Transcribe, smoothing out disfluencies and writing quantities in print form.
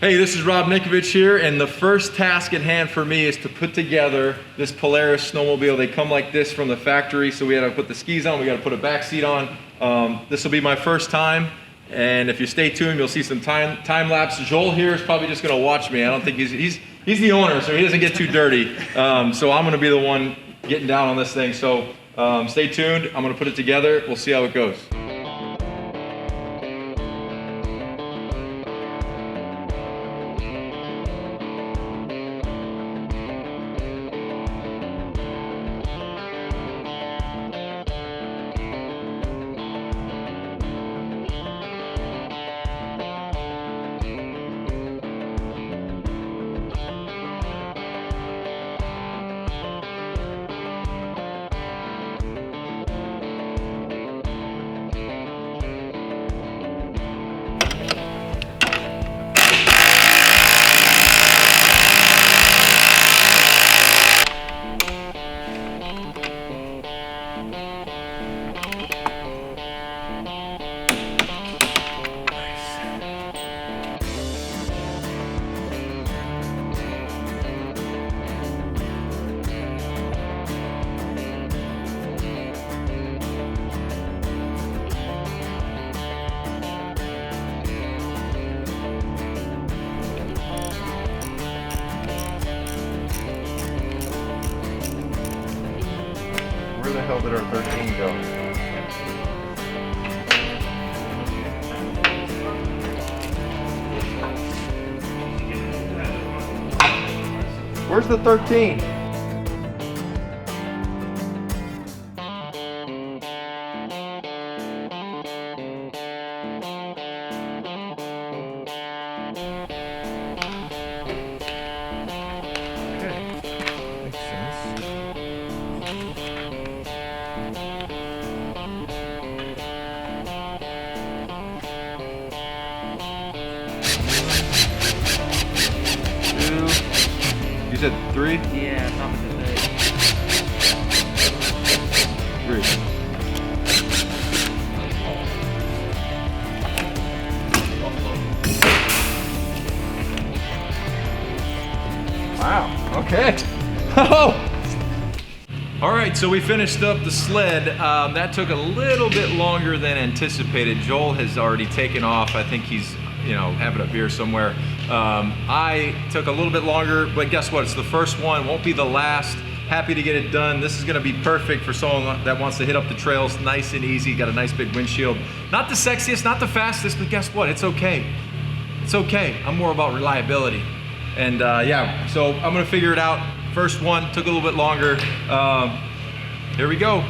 Hey, this is Rob Ninkovich here, and the first task at hand for me is to put together this Polaris snowmobile. They come like this from the factory, so we had to put the skis on, we got to put a back seat on. This will be my first time, and if you stay tuned, you'll see some time lapse. Joel here is probably just going to watch me. I don't think he's the owner, so he doesn't get too dirty. So I'm going to be the one getting down on this thing. So stay tuned. I'm going to put it together. We'll see how it goes. Where the hell did our 13 go? Where's the 13? You said 3? Yeah, top of the day. 3. Wow, okay. All right, so we finished up the sled. That took a little bit longer than anticipated. Joel has already taken off. I think he's, having a beer somewhere. I took a little bit longer, but guess what? It's the first one, won't be the last. Happy to get it done. This is gonna be perfect for someone that wants to hit up the trails nice and easy. Got a nice big windshield. Not the sexiest, not the fastest, but guess what? It's okay. It's okay. I'm more about reliability. And yeah, so I'm gonna figure it out. First one, took a little bit longer. Here we go.